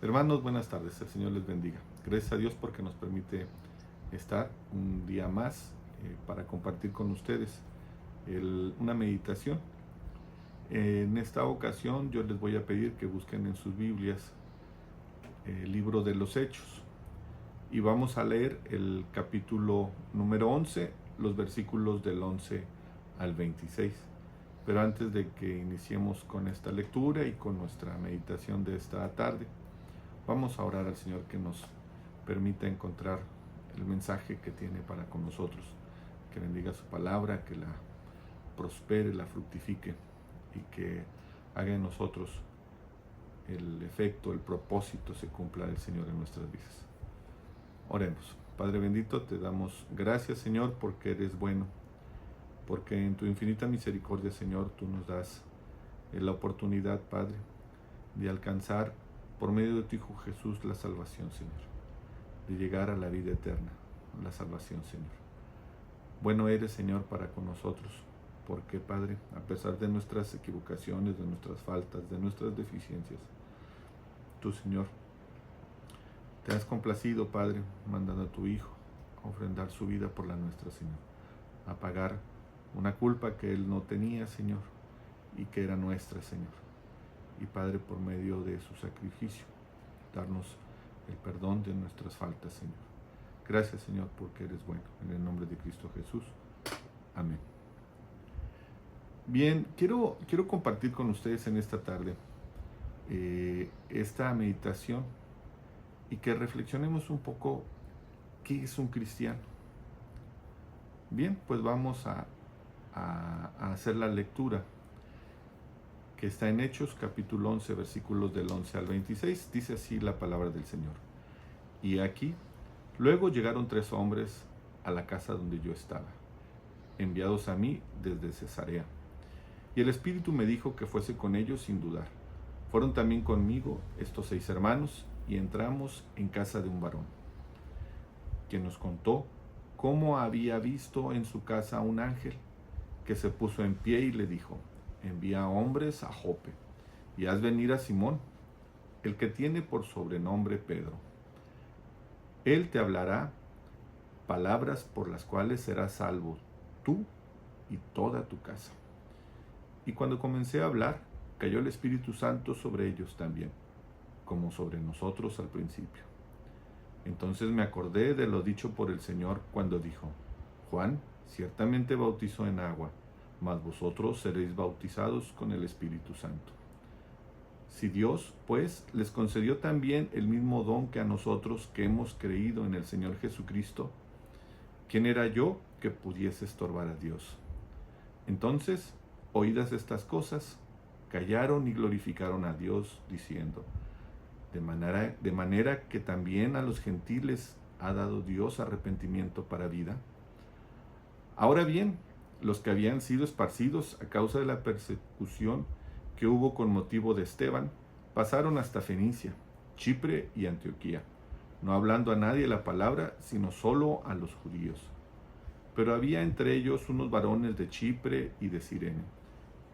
Hermanos, buenas tardes, el Señor les bendiga. Gracias a Dios porque nos permite estar un día más para compartir con ustedes una meditación. En esta ocasión yo les voy a pedir que busquen en sus Biblias el libro de los Hechos y vamos a leer el capítulo número 11, los versículos del 11 al 26. Pero antes de que iniciemos con esta lectura y con nuestra meditación de esta tarde, vamos a orar al Señor que nos permita encontrar el mensaje que tiene para con nosotros, que bendiga su palabra, que la prospere, la fructifique y que haga en nosotros el efecto, el propósito se cumpla del Señor en nuestras vidas. Oremos. Padre bendito, te damos gracias, Señor, porque eres bueno, porque en tu infinita misericordia, Señor, tú nos das la oportunidad, Padre, de alcanzar por medio de tu Hijo Jesús la salvación, Señor, de llegar a la vida eterna, la salvación, Señor. Bueno eres, Señor, para con nosotros, porque, Padre, a pesar de nuestras equivocaciones, de nuestras faltas, de nuestras deficiencias, tú, Señor, te has complacido, Padre, mandando a tu Hijo a ofrendar su vida por la nuestra, Señor, a pagar una culpa que Él no tenía, Señor, y que era nuestra, Señor. Y, Padre, por medio de su sacrificio, darnos el perdón de nuestras faltas, Señor. Gracias, Señor, porque eres bueno. En el nombre de Cristo Jesús. Amén. Bien, quiero compartir con ustedes en esta tarde esta meditación y que reflexionemos un poco qué es un cristiano. Bien, pues vamos a hacer la lectura que está en Hechos, capítulo 11, versículos del 11 al 26. Dice así la palabra del Señor. Y aquí, luego llegaron 3 hombres a la casa donde yo estaba, enviados a mí desde Cesarea. Y el Espíritu me dijo que fuese con ellos sin dudar. Fueron también conmigo estos 6 hermanos, y entramos en casa de un varón, quien nos contó cómo había visto en su casa un ángel, que se puso en pie y le dijo: envía hombres a Jope, y haz venir a Simón, el que tiene por sobrenombre Pedro. Él te hablará palabras por las cuales serás salvo tú y toda tu casa. Y cuando comencé a hablar, cayó el Espíritu Santo sobre ellos también, como sobre nosotros al principio. Entonces me acordé de lo dicho por el Señor cuando dijo: Juan ciertamente bautizó en agua, mas vosotros seréis bautizados con el Espíritu Santo. Si Dios, pues, les concedió también el mismo don que a nosotros que hemos creído en el Señor Jesucristo, ¿quién era yo que pudiese estorbar a Dios? Entonces, oídas estas cosas, callaron y glorificaron a Dios, diciendo: de manera que también a los gentiles ha dado Dios arrepentimiento para vida. Ahora bien, los que habían sido esparcidos a causa de la persecución que hubo con motivo de Esteban, pasaron hasta Fenicia, Chipre y Antioquía, no hablando a nadie la palabra, sino solo a los judíos. Pero había entre ellos unos varones de Chipre y de Cirene,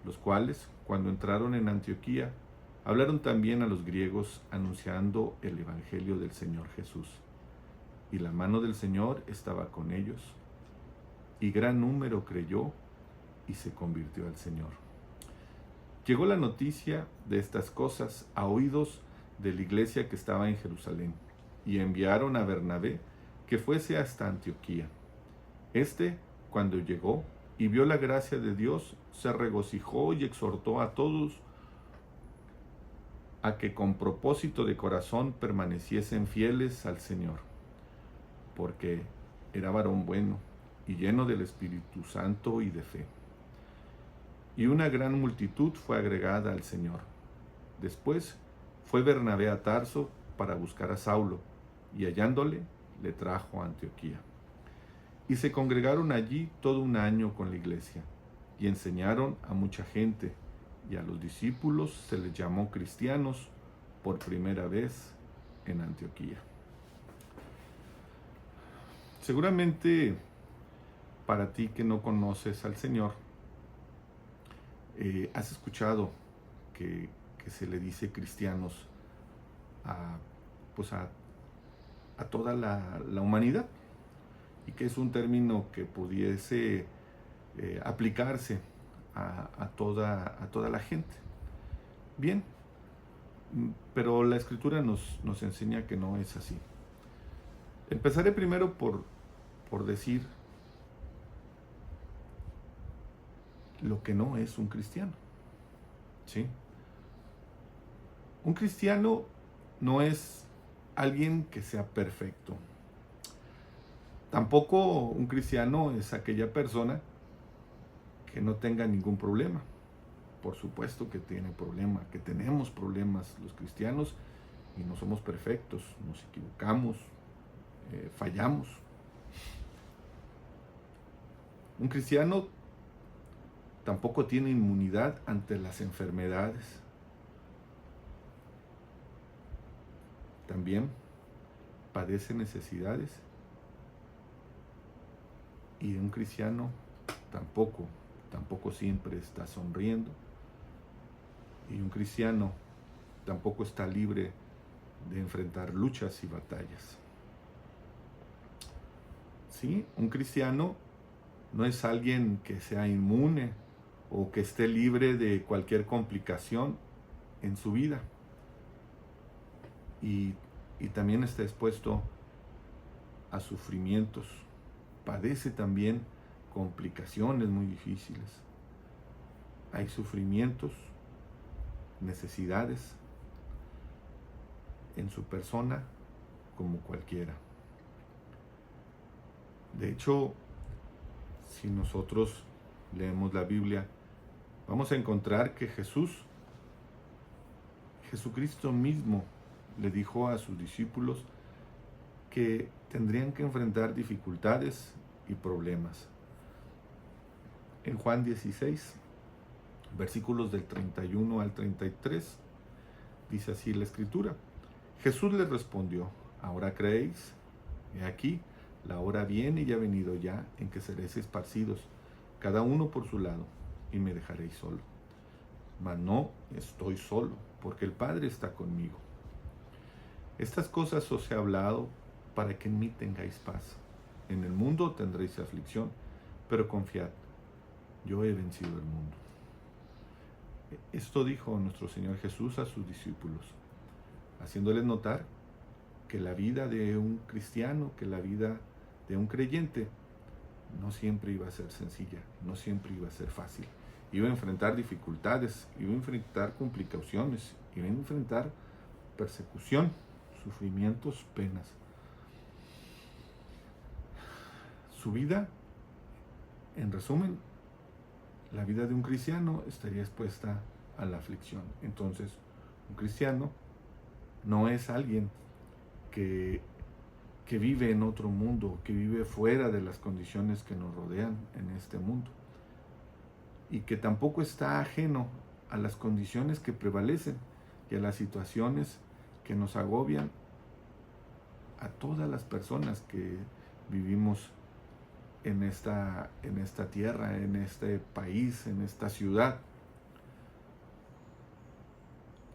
los cuales, cuando entraron en Antioquía, hablaron también a los griegos, anunciando el evangelio del Señor Jesús. Y la mano del Señor estaba con ellos, y gran número creyó y se convirtió al Señor. Llegó la noticia de estas cosas a oídos de la iglesia que estaba en Jerusalén, y enviaron a Bernabé que fuese hasta Antioquía. Cuando llegó y vio la gracia de Dios, se regocijó y exhortó a todos a que con propósito de corazón permaneciesen fieles al Señor, porque era varón bueno y lleno del Espíritu Santo y de fe. Y una gran multitud fue agregada al Señor. Después fue Bernabé a Tarso para buscar a Saulo, y hallándole, le trajo a Antioquía. Y se congregaron allí todo un año con la iglesia, y enseñaron a mucha gente, y a los discípulos se les llamó cristianos por primera vez en Antioquía. Seguramente para ti que no conoces al Señor, has escuchado que se le dice cristianos a, pues a toda la humanidad, y que es un término que pudiese aplicarse a toda la gente. Bien, pero la Escritura nos enseña que no es así. Empezaré primero por decir lo que no es un cristiano. ¿Sí? Un cristiano no es alguien que sea perfecto. Tampoco un cristiano es aquella persona que no tenga ningún problema. Por supuesto que tiene problemas, que tenemos problemas los cristianos, y no somos perfectos, nos equivocamos, fallamos. Un cristiano tampoco tiene inmunidad ante las enfermedades. También padece necesidades, y un cristiano tampoco siempre está sonriendo, y un cristiano tampoco está libre de enfrentar luchas y batallas. ¿Sí? Un cristiano no es alguien que sea inmune o que esté libre de cualquier complicación en su vida, y también está expuesto a sufrimientos, padece también complicaciones muy difíciles. Hay sufrimientos, necesidades en su persona como cualquiera. De hecho, si nosotros leemos la Biblia, vamos a encontrar que Jesucristo mismo le dijo a sus discípulos que tendrían que enfrentar dificultades y problemas. En Juan 16, versículos del 31 al 33, dice así la Escritura: Jesús les respondió: ¿ahora creéis? He aquí, la hora viene y ha venido ya en que seréis esparcidos, cada uno por su lado, y me dejaréis solo. Mas no estoy solo, porque el Padre está conmigo. Estas cosas os he hablado para que en mí tengáis paz. En el mundo tendréis aflicción, pero confiad, yo he vencido el mundo. Esto dijo nuestro Señor Jesús a sus discípulos, haciéndoles notar que la vida de un cristiano, que la vida de un creyente, no siempre iba a ser sencilla, no siempre iba a ser fácil. Iba a enfrentar dificultades, iba a enfrentar complicaciones, iba a enfrentar persecución, sufrimientos, penas. Su vida, en resumen, la vida de un cristiano estaría expuesta a la aflicción. Entonces, un cristiano no es alguien que vive en otro mundo, que vive fuera de las condiciones que nos rodean en este mundo, y que tampoco está ajeno a las condiciones que prevalecen y a las situaciones que nos agobian a todas las personas que vivimos en esta tierra, en este país, en esta ciudad.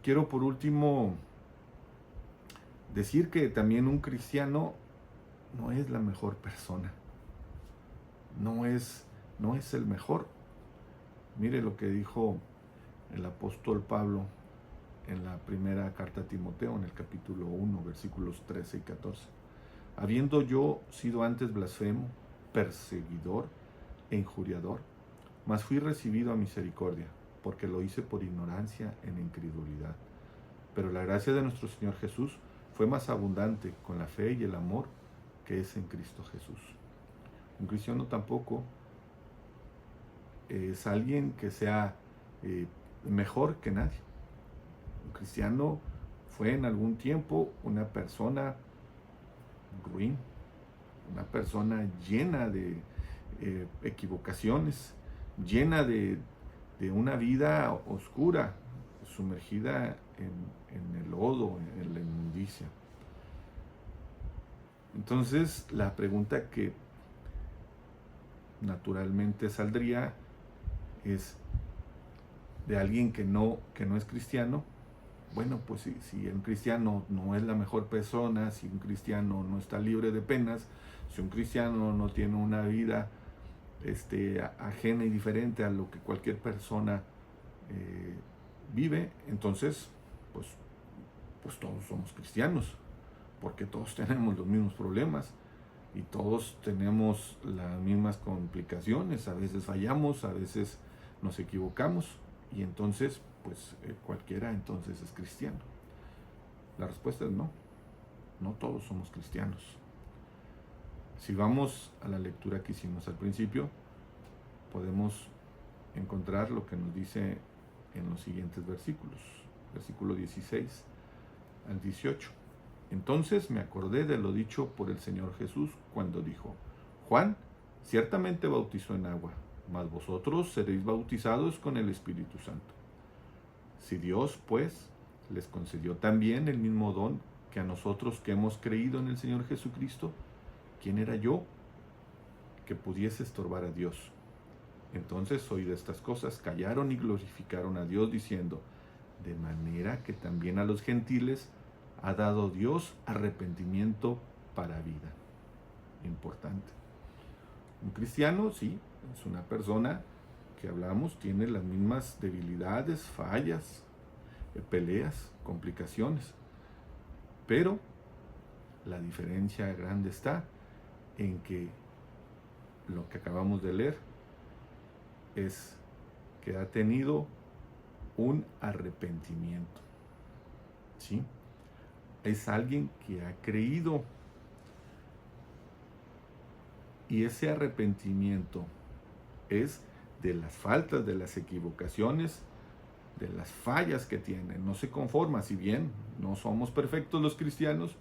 Quiero por último decir que también un cristiano no es la mejor persona, no es el mejor. Mire lo que dijo el apóstol Pablo en la primera carta a Timoteo, en el capítulo 1, versículos 13 y 14. Habiendo yo sido antes blasfemo, perseguidor e injuriador, mas fui recibido a misericordia, porque lo hice por ignorancia en incredulidad. Pero la gracia de nuestro Señor Jesús fue más abundante con la fe y el amor que es en Cristo Jesús. Un cristiano tampoco es alguien que sea mejor que nadie. Un cristiano fue en algún tiempo una persona ruin, una persona llena de equivocaciones, llena de una vida oscura, sumergida en el lodo, en la inmundicia. Entonces, la pregunta que naturalmente saldría es de alguien que no es cristiano: Bueno, pues si un cristiano no es la mejor persona, si un cristiano no está libre de penas, si un cristiano no tiene una vida ajena y diferente a lo que cualquier persona vive, entonces pues, pues todos somos cristianos, porque todos tenemos los mismos problemas y todos tenemos las mismas complicaciones, a veces fallamos, a veces nos equivocamos y entonces pues cualquiera entonces es cristiano. La respuesta es no, no todos somos cristianos. Si vamos a la lectura que hicimos al principio, podemos encontrar lo que nos dice en los siguientes versículos, versículo 16 al 18. Entonces me acordé de lo dicho por el Señor Jesús cuando dijo: Juan ciertamente bautizó en agua, mas vosotros seréis bautizados con el Espíritu Santo. Si Dios, pues, les concedió también el mismo don que a nosotros que hemos creído en el Señor Jesucristo, ¿quién era yo que pudiese estorbar a Dios? Entonces oído estas cosas, callaron y glorificaron a Dios diciendo: de manera que también a los gentiles ha dado Dios arrepentimiento para vida. Importante. Un cristiano, sí, es una persona que hablamos, tiene las mismas debilidades, fallas, peleas, complicaciones. Pero la diferencia grande está en que lo que acabamos de leer es que ha tenido un arrepentimiento. ¿Sí? Es alguien que ha creído. Y ese arrepentimiento es de las faltas, de las equivocaciones, de las fallas que tiene. No se conforma, si bien no somos perfectos los cristianos,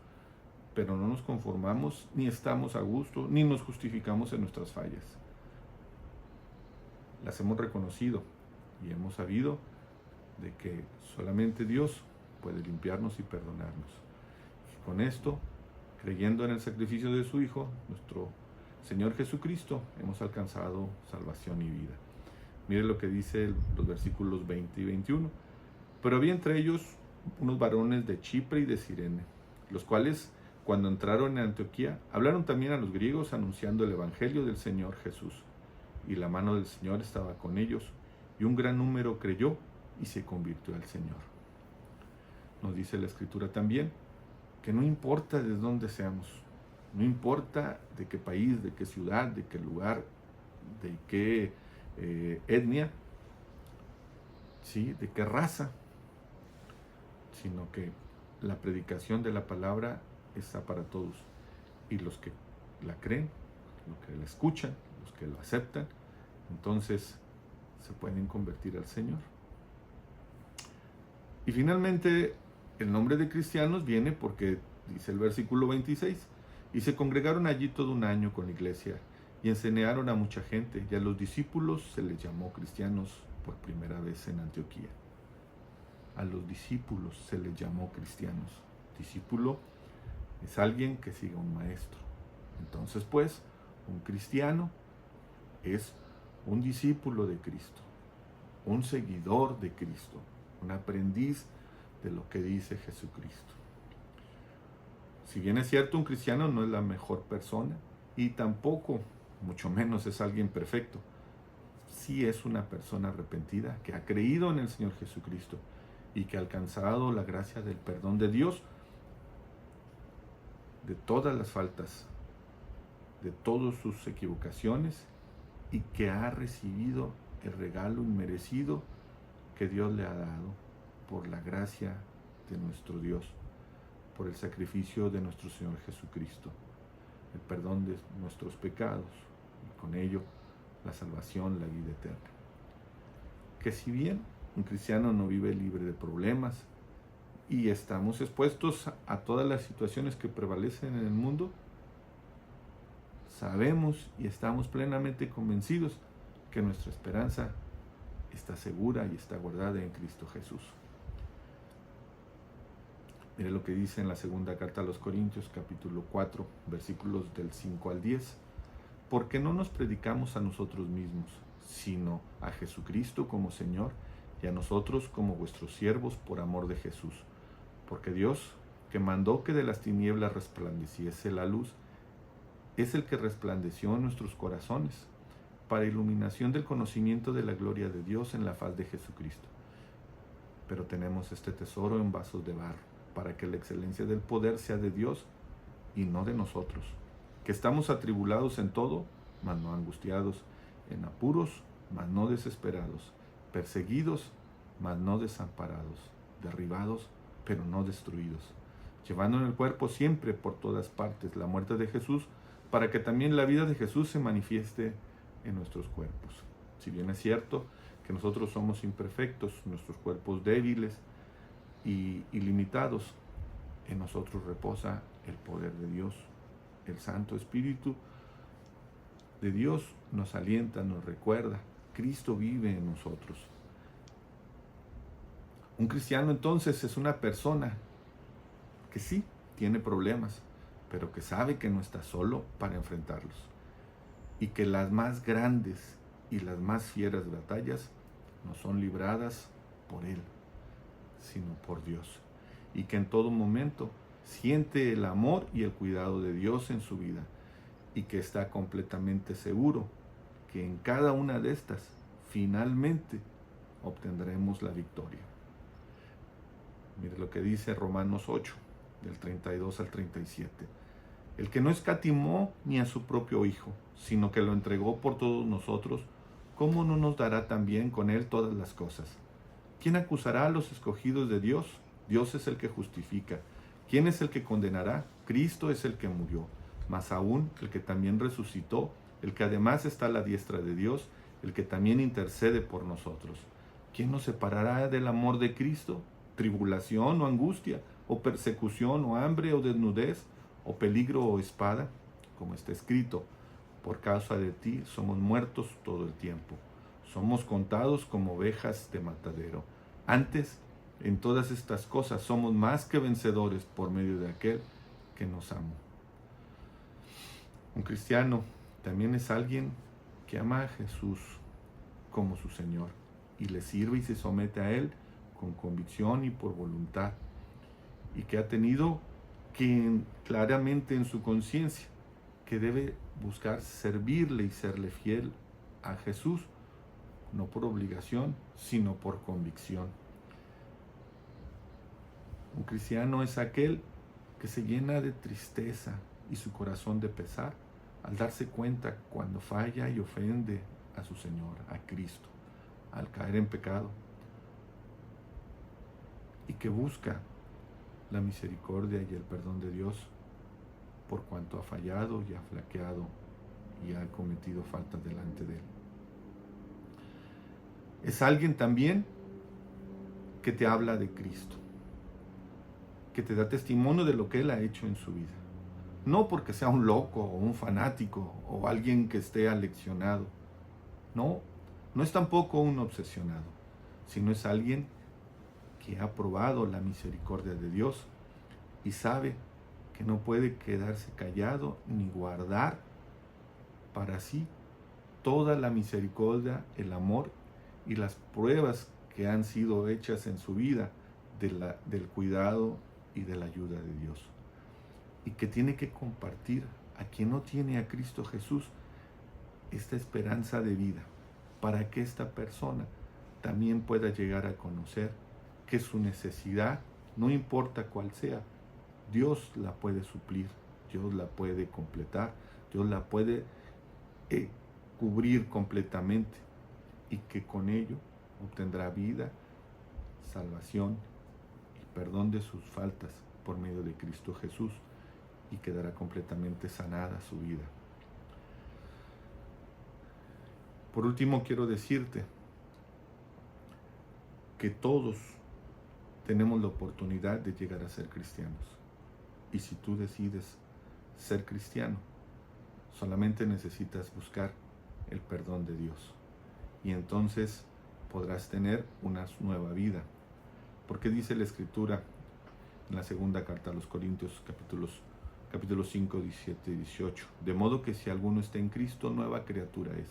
pero no nos conformamos, ni estamos a gusto, ni nos justificamos en nuestras fallas. Las hemos reconocido y hemos sabido de que solamente Dios puede limpiarnos y perdonarnos. Y con esto, creyendo en el sacrificio de su Hijo, nuestro Señor Jesucristo, hemos alcanzado salvación y vida. Mire lo que dice los versículos 20 y 21. Pero había entre ellos unos varones de Chipre y de Cirene, los cuales, cuando entraron en Antioquía, hablaron también a los griegos anunciando el evangelio del Señor Jesús. Y la mano del Señor estaba con ellos, y un gran número creyó y se convirtió al Señor. Nos dice la Escritura también que no importa de dónde seamos, no importa de qué país, de qué ciudad, de qué lugar, de qué etnia, ¿sí? De qué raza, sino que la predicación de la palabra está para todos. Y los que la creen, los que la escuchan, los que lo aceptan, entonces se pueden convertir al Señor. Y finalmente, el nombre de cristianos viene porque, dice el versículo 26, y se congregaron allí todo un año con la iglesia, y enseñaron a mucha gente, y a los discípulos se les llamó cristianos por primera vez en Antioquía. A los discípulos se les llamó cristianos. Discípulo es alguien que sigue a un maestro. Entonces, pues, un cristiano es un discípulo de Cristo, un seguidor de Cristo, un aprendiz de lo que dice Jesucristo. Si bien es cierto, un cristiano no es la mejor persona y tampoco, mucho menos, es alguien perfecto. Sí es una persona arrepentida que ha creído en el Señor Jesucristo y que ha alcanzado la gracia del perdón de Dios de todas las faltas, de todas sus equivocaciones, y que ha recibido el regalo inmerecido que Dios le ha dado por la gracia de nuestro Dios, por el sacrificio de nuestro Señor Jesucristo, el perdón de nuestros pecados y con ello la salvación, la vida eterna. Que si bien un cristiano no vive libre de problemas y estamos expuestos a todas las situaciones que prevalecen en el mundo, sabemos y estamos plenamente convencidos que nuestra esperanza está segura y está guardada en Cristo Jesús. Mire lo que dice en la segunda carta a los Corintios, capítulo 4, versículos del 5 al 10. Porque no nos predicamos a nosotros mismos, sino a Jesucristo como Señor, y a nosotros como vuestros siervos por amor de Jesús. Porque Dios, que mandó que de las tinieblas resplandeciese la luz, es el que resplandeció en nuestros corazones, para iluminación del conocimiento de la gloria de Dios en la faz de Jesucristo. Pero tenemos este tesoro en vasos de barro, para que la excelencia del poder sea de Dios y no de nosotros, que estamos atribulados en todo, mas no angustiados, en apuros, mas no desesperados, perseguidos, mas no desamparados, derribados, pero no destruidos, llevando en el cuerpo siempre por todas partes la muerte de Jesús, para que también la vida de Jesús se manifieste en nuestros cuerpos. Si bien es cierto que nosotros somos imperfectos, nuestros cuerpos débiles y limitados, en nosotros reposa el poder de Dios. El Santo Espíritu de Dios nos alienta, nos recuerda. Cristo vive en nosotros. Un cristiano entonces es una persona que sí tiene problemas, pero que sabe que no está solo para enfrentarlos. Y que las más grandes y las más fieras batallas no son libradas por Él, sino por Dios. Y que en todo momento siente el amor y el cuidado de Dios en su vida. Y que está completamente seguro que en cada una de estas finalmente obtendremos la victoria. Mire lo que dice Romanos 8, del 32 al 37. El que no escatimó ni a su propio Hijo, sino que lo entregó por todos nosotros, ¿cómo no nos dará también con Él todas las cosas? ¿Quién acusará a los escogidos de Dios? Dios es el que justifica. ¿Quién es el que condenará? Cristo es el que murió, mas aún el que también resucitó, el que además está a la diestra de Dios, el que también intercede por nosotros. ¿Quién nos separará del amor de Cristo? ¿Tribulación o angustia, o persecución o hambre o desnudez, o peligro o espada? Como está escrito, por causa de ti somos muertos todo el tiempo. Somos contados como ovejas de matadero. Antes, en todas estas cosas somos más que vencedores por medio de aquel que nos amó. Un cristiano también es alguien que ama a Jesús como su Señor y le sirve y se somete a Él con convicción y por voluntad, y que ha tenido que claramente en su conciencia que debe buscar servirle y serle fiel a Jesús, no por obligación, sino por convicción. Un cristiano es aquel que se llena de tristeza y su corazón de pesar al darse cuenta cuando falla y ofende a su Señor, a Cristo, al caer en pecado, y que busca la misericordia y el perdón de Dios por cuanto ha fallado y ha flaqueado y ha cometido faltas delante de Él. Es alguien también que te habla de Cristo, que te da testimonio de lo que Él ha hecho en su vida. No porque sea un loco o un fanático o alguien que esté aleccionado. No, no es tampoco un obsesionado, sino es alguien que ha probado la misericordia de Dios y sabe que no puede quedarse callado ni guardar para sí toda la misericordia, el amor y las pruebas que han sido hechas en su vida del cuidado y de la ayuda de Dios. Y que tiene que compartir a quien no tiene a Cristo Jesús esta esperanza de vida, para que esta persona también pueda llegar a conocer que su necesidad, no importa cuál sea, Dios la puede suplir, Dios la puede completar, Dios la puede cubrir completamente, y que con ello obtendrá vida, salvación y perdón de sus faltas por medio de Cristo Jesús, y quedará completamente sanada su vida. Por último, quiero decirte que todos tenemos la oportunidad de llegar a ser cristianos. Y si tú decides ser cristiano, solamente necesitas buscar el perdón de Dios. Y entonces podrás tener una nueva vida. Porque dice la Escritura en la segunda carta a los Corintios, capítulos 5, 17 y 18. De modo que si alguno está en Cristo, nueva criatura es.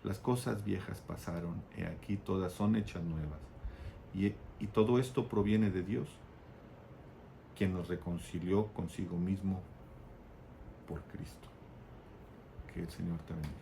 Las cosas viejas pasaron, he aquí todas son hechas nuevas. Y todo esto proviene de Dios, quien nos reconcilió consigo mismo por Cristo. Que el Señor te bendiga.